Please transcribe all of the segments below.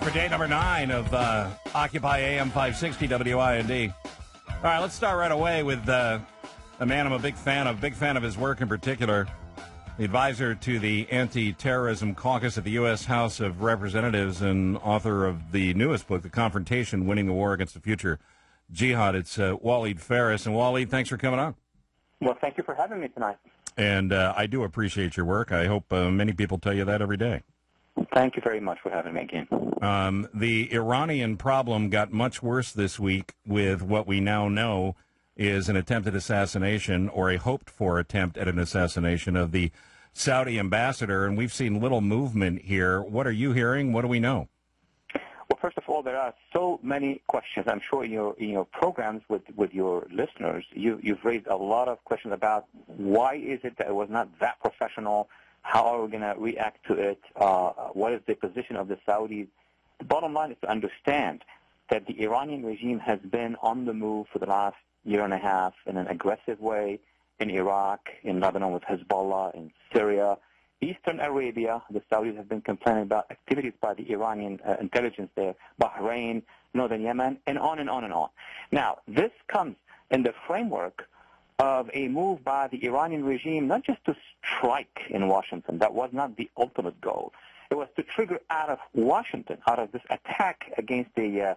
For day number 9 of Occupy AM 560 WIND. All right, let's start right away with a man I'm a big fan of his work in particular, the advisor to the Anti-Terrorism Caucus at the U.S. House of Representatives and author of the newest book, The Confrontation, Winning the War Against the Future Jihad. It's Waleed Phares. And Waleed, thanks for coming on. Well, thank you for having me tonight. And I do appreciate your work. I hope many people tell you that every day. Thank you very much for having me again. The Iranian problem got much worse this week with what we now know is an attempted assassination or a hoped-for attempt at an assassination of the Saudi ambassador, and we've seen little movement here. What are you hearing? What do we know? Well, first of all, there are so many questions. I'm sure in your programs with your listeners, you've raised a lot of questions about why is it that it was not that professional. How are we going to react to it? What is the position of the Saudis? The bottom line is to understand that the Iranian regime has been on the move for the last year and a half in an aggressive way in Iraq, in Lebanon with Hezbollah, in Syria, Eastern Arabia. The Saudis have been complaining about activities by the Iranian intelligence there, Bahrain, northern Yemen, and on and on and on. Now, this comes in the framework of a move by the Iranian regime not just to strike in Washington. That was not the ultimate goal. It was to trigger out of Washington, out of this attack against the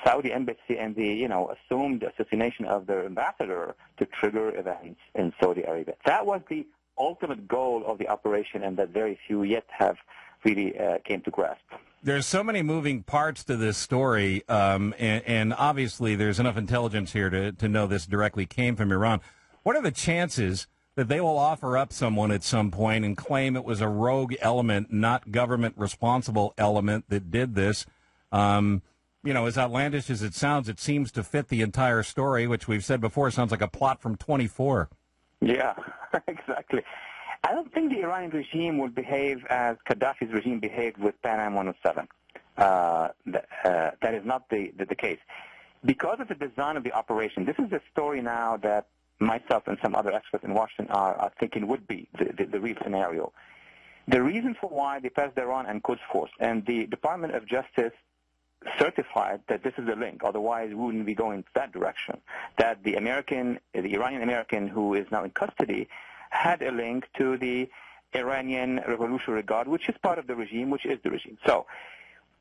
Saudi embassy and the, assumed assassination of their ambassador, to trigger events in Saudi Arabia. That was the ultimate goal of the operation, and that very few yet have really came to grasp. There's so many moving parts to this story, and obviously there's enough intelligence here to know this directly came from Iran. What are the chances that they will offer up someone at some point and claim it was a rogue element, not government-responsible element that did this? As outlandish as it sounds, it seems to fit the entire story, which we've said before sounds like a plot from 24. Yeah, exactly. I don't think the Iranian regime will behave as Gaddafi's regime behaved with Pan Am 107. That is not the case. Because of the design of the operation, this is a story now that myself and some other experts in Washington are thinking would be the real scenario. The reason for why the Paz Iran and Quds Force and the Department of Justice certified that this is a link, otherwise we wouldn't be going that direction, that the Iranian American who is now in custody had a link to the Iranian Revolutionary Guard, which is part of the regime, which is the regime. So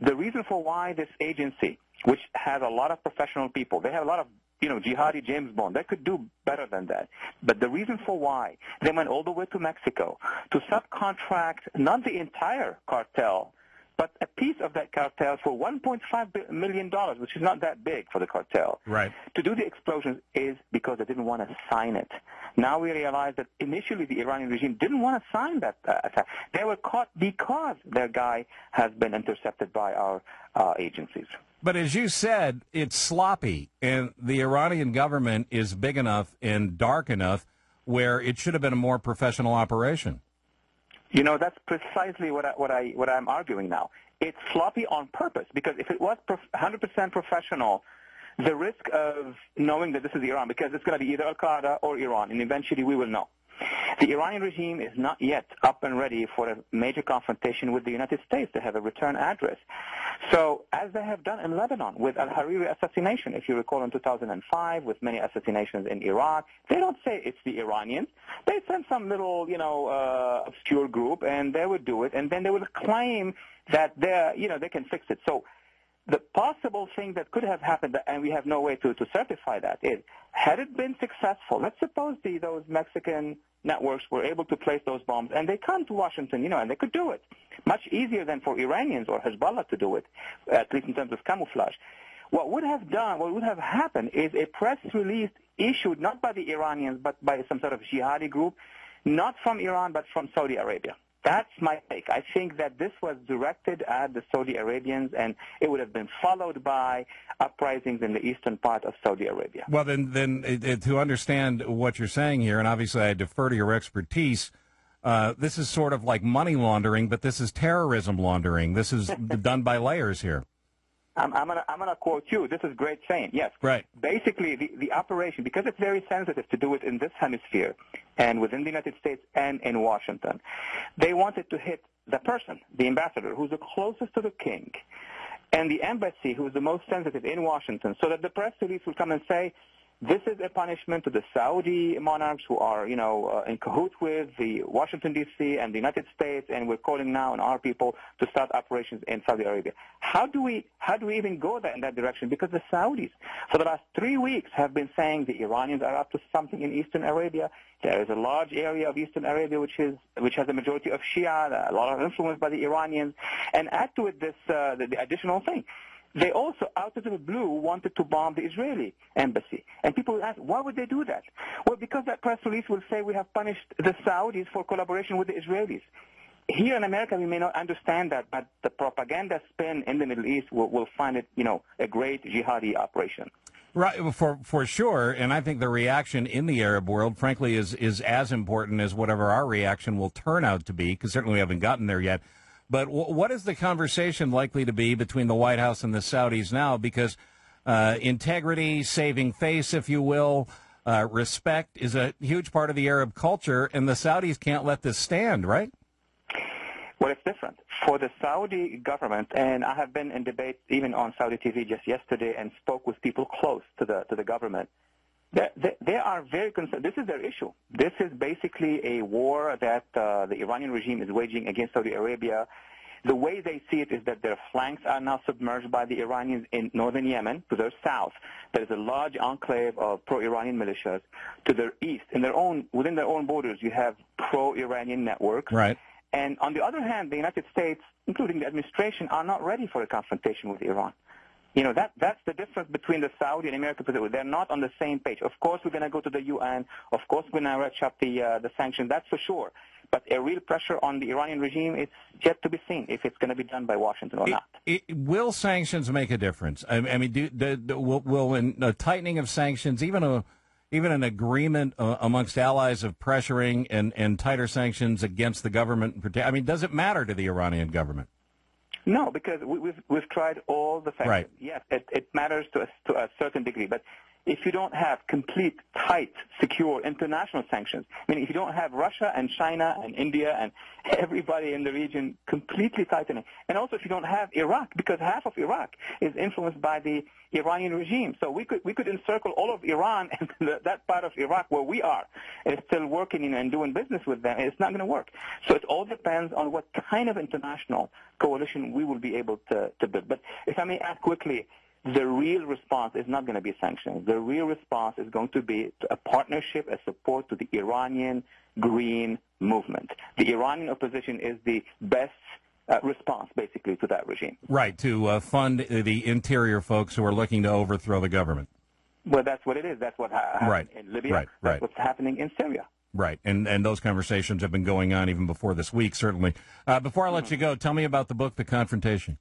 the reason for why this agency, which has a lot of professional people, they have a lot of jihadi James Bond. They could do better than that. But the reason for why they went all the way to Mexico to subcontract not the entire cartel, but a piece of that cartel for $1.5 million, which is not that big for the cartel, right, to do the explosions is because they didn't want to sign it. Now we realize that initially the Iranian regime didn't want to sign that attack. They were caught because their guy has been intercepted by our agencies. But as you said, it's sloppy, and the Iranian government is big enough and dark enough where it should have been a more professional operation. That's precisely what I'm arguing now. It's sloppy on purpose, because if it was 100% professional, the risk of knowing that this is Iran, because it's going to be either Al-Qaeda or Iran, and eventually we will know. The Iranian regime is not yet up and ready for a major confrontation with the United States. They have a return address. So, as they have done in Lebanon with al-Hariri assassination, if you recall in 2005, with many assassinations in Iraq, they don't say it's the Iranians. They send some little, obscure group, and they would do it, and then they would claim that they can fix it. So, the possible thing that could have happened, and we have no way to certify that, is, had it been successful, let's suppose those Mexican networks were able to place those bombs, and they come to Washington, and they could do it. Much easier than for Iranians or Hezbollah to do it, at least in terms of camouflage. What would have happened is a press release issued not by the Iranians, but by some sort of jihadi group, not from Iran, but from Saudi Arabia. That's my take. I think that this was directed at the Saudi Arabians, and it would have been followed by uprisings in the eastern part of Saudi Arabia. Well, then to understand what you're saying here, and obviously I defer to your expertise, this is sort of like money laundering, but this is terrorism laundering. This is done by layers here. I'm gonna quote you. This is great saying. Yes. Right. Basically, the operation, because it's very sensitive to do it in this hemisphere and within the United States and in Washington, they wanted to hit the person, the ambassador, who's the closest to the king. and the embassy, who is the most sensitive in Washington, so that the press release will come and say, this is a punishment to the Saudi monarchs who are, in cahoots with the Washington, D.C. and the United States, and we're calling now on our people to start operations in Saudi Arabia. How do we even go in that direction? Because the Saudis, for the last 3 weeks, have been saying the Iranians are up to something in Eastern Arabia. There is a large area of Eastern Arabia which has a majority of Shia, a lot of influence by the Iranians, and add to it this the additional thing. They also, out of the blue, wanted to bomb the Israeli embassy. And people will ask, why would they do that? Well, because that press release will say we have punished the Saudis for collaboration with the Israelis. Here in America, we may not understand that, but the propaganda spin in the Middle East will find it, a great jihadi operation. Right, for sure, and I think the reaction in the Arab world, frankly, is as important as whatever our reaction will turn out to be, because certainly we haven't gotten there yet. But what is the conversation likely to be between the White House and the Saudis now? Because integrity, saving face, if you will, respect is a huge part of the Arab culture, and the Saudis can't let this stand, right? Well, it's different. For the Saudi government, and I have been in debate even on Saudi TV just yesterday and spoke with people close to the government, they are very concerned. This is their issue. This is basically a war that the Iranian regime is waging against Saudi Arabia. The way they see it is that their flanks are now submerged by the Iranians in northern Yemen. To their south, there is a large enclave of pro-Iranian militias. To their east, within their own borders, you have pro-Iranian networks. Right. And on the other hand, the United States, including the administration, are not ready for a confrontation with Iran. That's the difference between the Saudi and American position. They're not on the same page. Of course, we're going to go to the UN. Of course, we're going to ratchet up the sanctions. That's for sure. But a real pressure on the Iranian regime, it's yet to be seen if it's going to be done by Washington or not. Will sanctions make a difference? I mean, will a tightening of sanctions, even an agreement amongst allies of pressuring and tighter sanctions against the government, does it matter to the Iranian government? No, because we've tried all the sanctions. Right. Yes, it matters to a certain degree, but if you don't have complete, tight, secure international sanctions, if you don't have Russia and China and India and everybody in the region completely tightening, and also if you don't have Iraq, because half of Iraq is influenced by the Iranian regime, so we could encircle all of Iran and that part of Iraq where we are, and it's still working and doing business with them, and it's not going to work. So it all depends on what kind of international coalition we will be able to build. But if I may add quickly, the real response is not going to be sanctions. The real response is going to be a partnership, a support to the Iranian Green Movement. The Iranian opposition is the best response, basically, to that regime. Right, to fund the interior folks who are looking to overthrow the government. Well, that's what it is. That's what happened in Libya. Right. That's what's happening in Syria. Right, and those conversations have been going on even before this week, certainly. Before I let you go, tell me about the book, The Confrontation.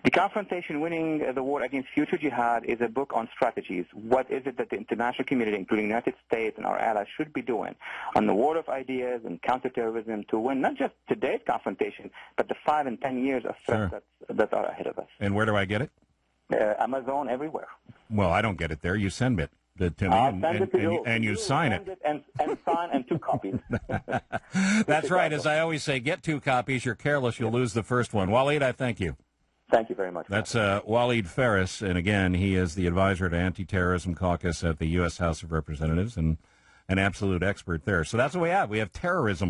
The Confrontation, Winning the War Against Future Jihad, is a book on strategies. What is it that the international community, including the United States and our allies, should be doing on the war of ideas and counterterrorism to win not just today's confrontation, but the 5 and 10 years of threats that are ahead of us. And where do I get it? Amazon, everywhere. Well, I don't get it there. You send it to me, and you sign it. And sign and 2 copies. That's right. As I always say, get 2 copies. You're careless, you'll lose the first one. Waleed, I thank you. Thank you very much. That's Waleed Phares, and again, he is the advisor to Anti-Terrorism Caucus at the U.S. House of Representatives and an absolute expert there. So that's what we have. We have terrorism.